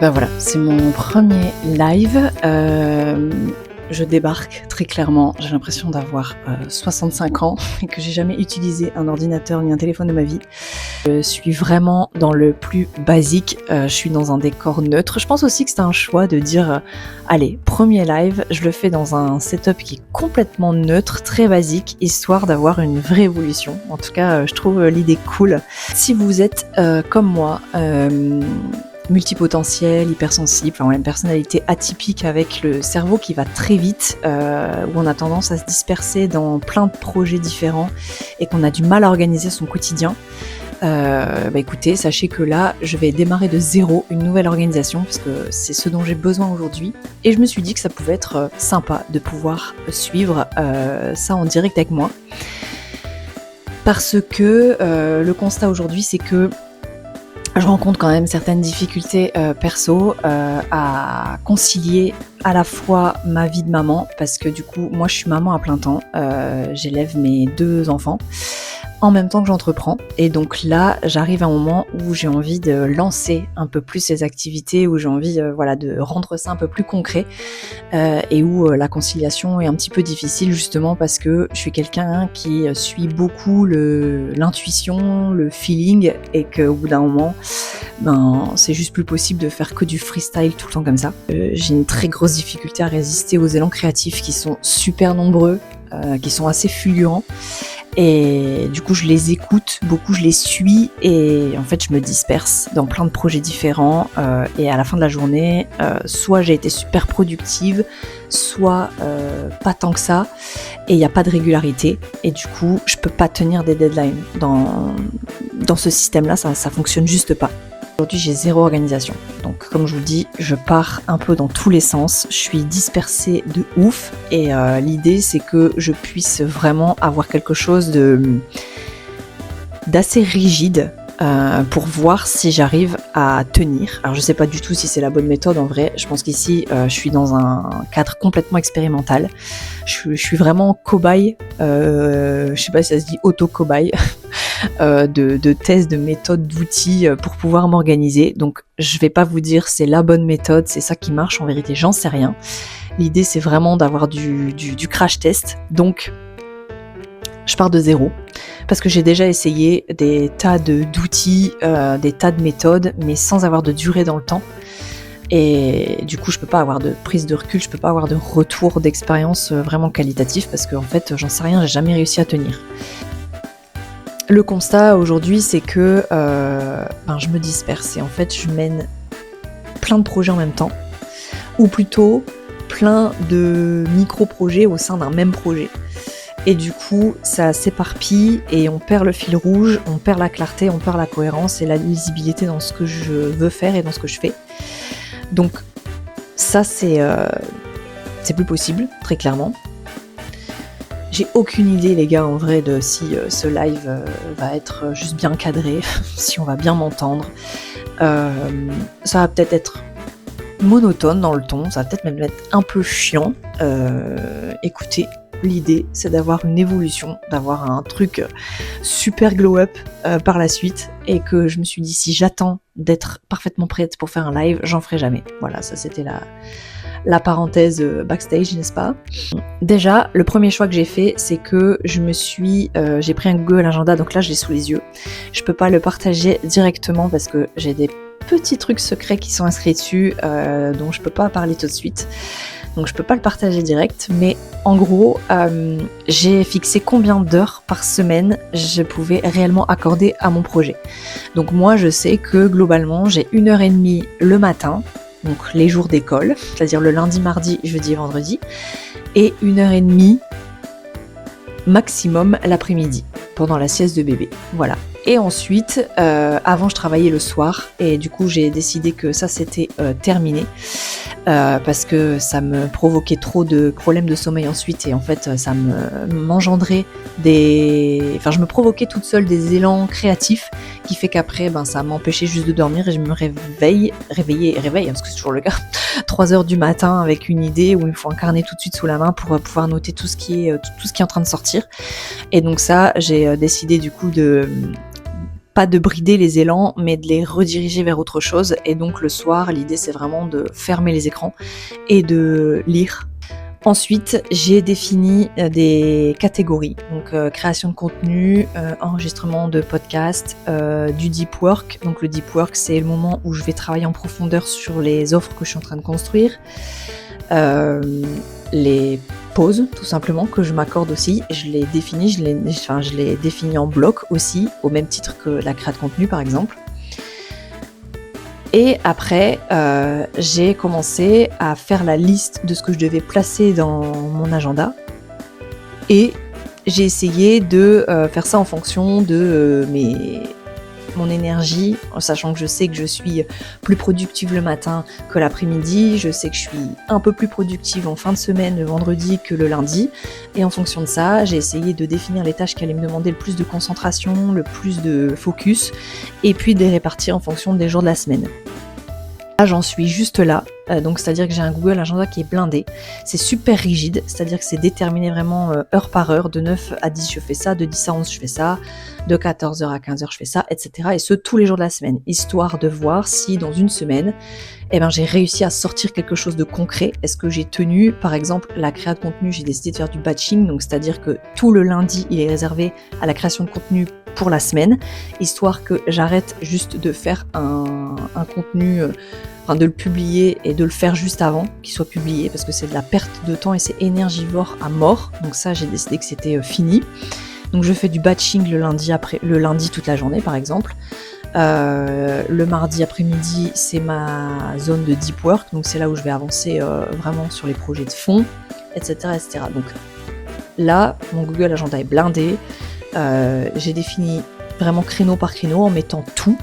Voilà, c'est mon premier live. Je débarque très clairement. J'ai l'impression d'avoir 65 ans et que j'ai jamais utilisé un ordinateur ni un téléphone de ma vie. Je suis vraiment dans le plus basique. Je suis dans un décor neutre. Je pense aussi que c'est un choix de dire allez, premier live, je le fais dans un setup qui est complètement neutre, très basique, histoire d'avoir une vraie évolution. En tout cas, je trouve l'idée cool. Si vous êtes comme moi, multipotentiel, hypersensible, enfin, une personnalité atypique avec le cerveau qui va très vite, où on a tendance à se disperser dans plein de projets différents et qu'on a du mal à organiser son quotidien, écoutez, sachez que là, je vais démarrer de zéro une nouvelle organisation parce que c'est ce dont j'ai besoin aujourd'hui. Et je me suis dit que ça pouvait être sympa de pouvoir suivre ça en direct avec moi. Parce que le constat aujourd'hui, c'est que je rencontre quand même certaines difficultés perso à concilier à la fois ma vie de maman, parce que du coup, moi je suis maman à plein temps, j'élève mes 2 enfants en même temps que j'entreprends. Et donc là, j'arrive à un moment où j'ai envie de lancer un peu plus ces activités, où j'ai envie de rendre ça un peu plus concret, et où la conciliation est un petit peu difficile justement parce que je suis quelqu'un qui suit beaucoup l'intuition, le feeling, et qu'au bout d'un moment, c'est juste plus possible de faire que du freestyle tout le temps comme ça. J'ai une très grosse difficulté à résister aux élans créatifs qui sont super nombreux, qui sont assez fulgurants. Et du coup, je les écoute beaucoup, je les suis, et en fait, je me disperse dans plein de projets différents. Et à la fin de la journée, soit j'ai été super productive, soit pas tant que ça, et il n'y a pas de régularité. Et du coup, je peux pas tenir des deadlines. Dans ce système-là, ça fonctionne juste pas. Aujourd'hui, j'ai 0 organisation. Donc, comme je vous dis, je pars un peu dans tous les sens. Je suis dispersée de ouf. Et l'idée, c'est que je puisse vraiment avoir quelque chose d'assez rigide pour voir si j'arrive à tenir. Alors, je sais pas du tout si c'est la bonne méthode en vrai. Je pense qu'ici, je suis dans un cadre complètement expérimental. Je suis vraiment cobaye. Je sais pas si ça se dit auto-cobaye. De tests, de méthodes, d'outils pour pouvoir m'organiser. Donc je vais pas vous dire c'est la bonne méthode, c'est ça qui marche, en vérité j'en sais rien. L'idée c'est vraiment d'avoir du crash test. Donc je pars de zéro parce que j'ai déjà essayé des tas d'outils, des tas de méthodes, mais sans avoir de durée dans le temps. Et du coup, je peux pas avoir de prise de recul, je peux pas avoir de retour d'expérience vraiment qualitatif parce que en fait, j'en sais rien, j'ai jamais réussi à tenir. Le constat aujourd'hui, c'est que je me disperse et en fait, je mène plein de projets en même temps, ou plutôt plein de micro-projets au sein d'un même projet. Et du coup, ça s'éparpille et on perd le fil rouge, on perd la clarté, on perd la cohérence et la lisibilité dans ce que je veux faire et dans ce que je fais. Donc ça, c'est plus possible, très clairement. J'ai aucune idée, les gars, en vrai, de si ce live va être juste bien cadré, si on va bien m'entendre. Ça va peut-être être monotone dans le ton, ça va peut-être même être un peu chiant. Écoutez, l'idée, c'est d'avoir une évolution, d'avoir un truc super glow-up par la suite, et que je me suis dit, si j'attends d'être parfaitement prête pour faire un live, j'en ferai jamais. Voilà, ça c'était la parenthèse backstage, n'est-ce pas? Déjà, le premier choix que j'ai fait, c'est que j'ai pris un Google Agenda, donc là je l'ai sous les yeux. Je peux pas le partager directement parce que j'ai des petits trucs secrets qui sont inscrits dessus, dont je peux pas parler tout de suite. Donc je peux pas le partager direct, mais en gros, j'ai fixé combien d'heures par semaine je pouvais réellement accorder à mon projet. Donc moi, je sais que globalement, j'ai 1h30 le matin, donc les jours d'école, c'est-à-dire le lundi, mardi, jeudi et vendredi, et 1h30 maximum l'après-midi, pendant la sieste de bébé. Voilà. Et ensuite, avant je travaillais le soir, et du coup j'ai décidé que ça c'était terminé, parce que ça me provoquait trop de problèmes de sommeil ensuite, et en fait ça m'engendrait je me provoquais toute seule des élans créatifs qui fait qu'après ça m'empêchait juste de dormir et je me réveille, parce que c'est toujours le cas, 3h du matin avec une idée où il me faut un carnet tout de suite sous la main pour pouvoir noter tout ce qui est en train de sortir. Et donc ça, j'ai décidé du coup pas de brider les élans, mais de les rediriger vers autre chose. Et donc le soir, l'idée c'est vraiment de fermer les écrans et de lire. Ensuite, j'ai défini des catégories, donc création de contenu, enregistrement de podcast, du deep work. Donc le deep work, c'est le moment où je vais travailler en profondeur sur les offres que je suis en train de construire. Les pauses, tout simplement, que je m'accorde aussi. Je les définis en blocs aussi, au même titre que la création de contenu, par exemple. Et après, j'ai commencé à faire la liste de ce que je devais placer dans mon agenda. Et j'ai essayé de faire ça en fonction de mon énergie, en sachant que je sais que je suis plus productive le matin que l'après-midi, je sais que je suis un peu plus productive en fin de semaine, le vendredi, que le lundi, et en fonction de ça, j'ai essayé de définir les tâches qui allaient me demander le plus de concentration, le plus de focus, et puis de les répartir en fonction des jours de la semaine. Là, j'en suis juste là, donc c'est-à-dire que j'ai un Google Agenda qui est blindé, c'est super rigide, c'est-à-dire que c'est déterminé vraiment heure par heure, de 9 à 10 je fais ça, de 10 à 11 je fais ça, de 14h à 15h je fais ça, etc. Et ce tous les jours de la semaine, histoire de voir si dans une semaine, j'ai réussi à sortir quelque chose de concret. Est-ce que j'ai tenu, par exemple, la création de contenu, j'ai décidé de faire du batching, donc c'est-à-dire que tout le lundi, il est réservé à la création de contenu pour la semaine, histoire que j'arrête juste de faire un contenu, de le publier et de le faire juste avant qu'il soit publié, parce que c'est de la perte de temps et c'est énergivore à mort. Donc ça, j'ai décidé que c'était fini. Donc je fais du batching le lundi toute la journée, par exemple. Le mardi après-midi, c'est ma zone de deep work, donc c'est là où je vais avancer vraiment sur les projets de fond, etc., etc. Donc là, mon Google Agenda est blindé. J'ai défini vraiment créneau par créneau en mettant tout.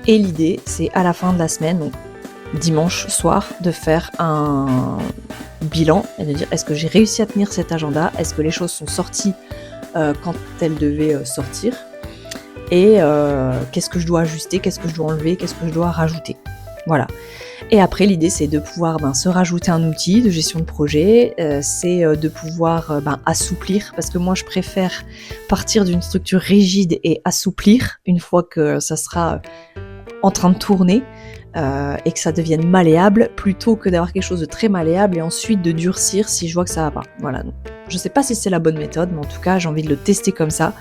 Et l'idée, c'est à la fin de la semaine, donc dimanche soir, de faire un bilan et de dire est-ce que j'ai réussi à tenir cet agenda, est-ce que les choses sont sorties quand elles devaient sortir, et qu'est-ce que je dois ajuster, qu'est-ce que je dois enlever, qu'est-ce que je dois rajouter. Voilà. Et après, l'idée, c'est de pouvoir se rajouter un outil de gestion de projet, c'est de pouvoir assouplir, parce que moi, je préfère partir d'une structure rigide et assouplir une fois que ça sera en train de tourner, et que ça devienne malléable, plutôt que d'avoir quelque chose de très malléable et ensuite de durcir si je vois que ça va pas. Voilà. Donc, je sais pas si c'est la bonne méthode, mais en tout cas, j'ai envie de le tester comme ça,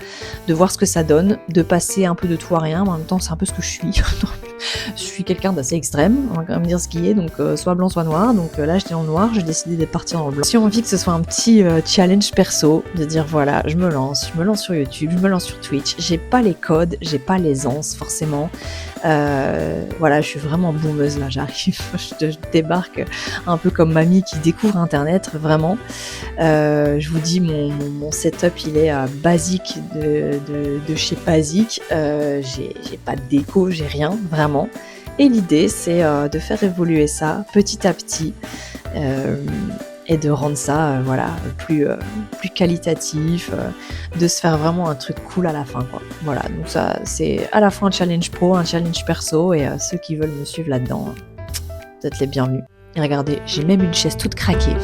de voir ce que ça donne, de passer un peu de tout à rien, mais en même temps, c'est un peu ce que je suis. Je suis quelqu'un d'assez extrême, on va quand même dire ce qui est, donc soit blanc, soit noir. Donc là, j'étais en noir, j'ai décidé de partir dans le blanc. J'ai envie que ce soit un petit challenge perso, de dire voilà, je me lance sur YouTube, je me lance sur Twitch. J'ai pas les codes, j'ai pas l'aisance forcément. Voilà, je suis vraiment boomeuse là, j'arrive, je débarque un peu comme mamie qui découvre Internet, vraiment. Je vous dis, mon setup, il est basique de chez Basique. J'ai pas de déco, j'ai rien, vraiment. Et l'idée, c'est de faire évoluer ça petit à petit et de rendre ça plus qualitatif, de se faire vraiment un truc cool à la fin, quoi. Voilà, donc ça, c'est à la fois un challenge pro, un challenge perso, et ceux qui veulent me suivre là-dedans, vous êtes les bienvenus. Et regardez, j'ai même une chaise toute craquée.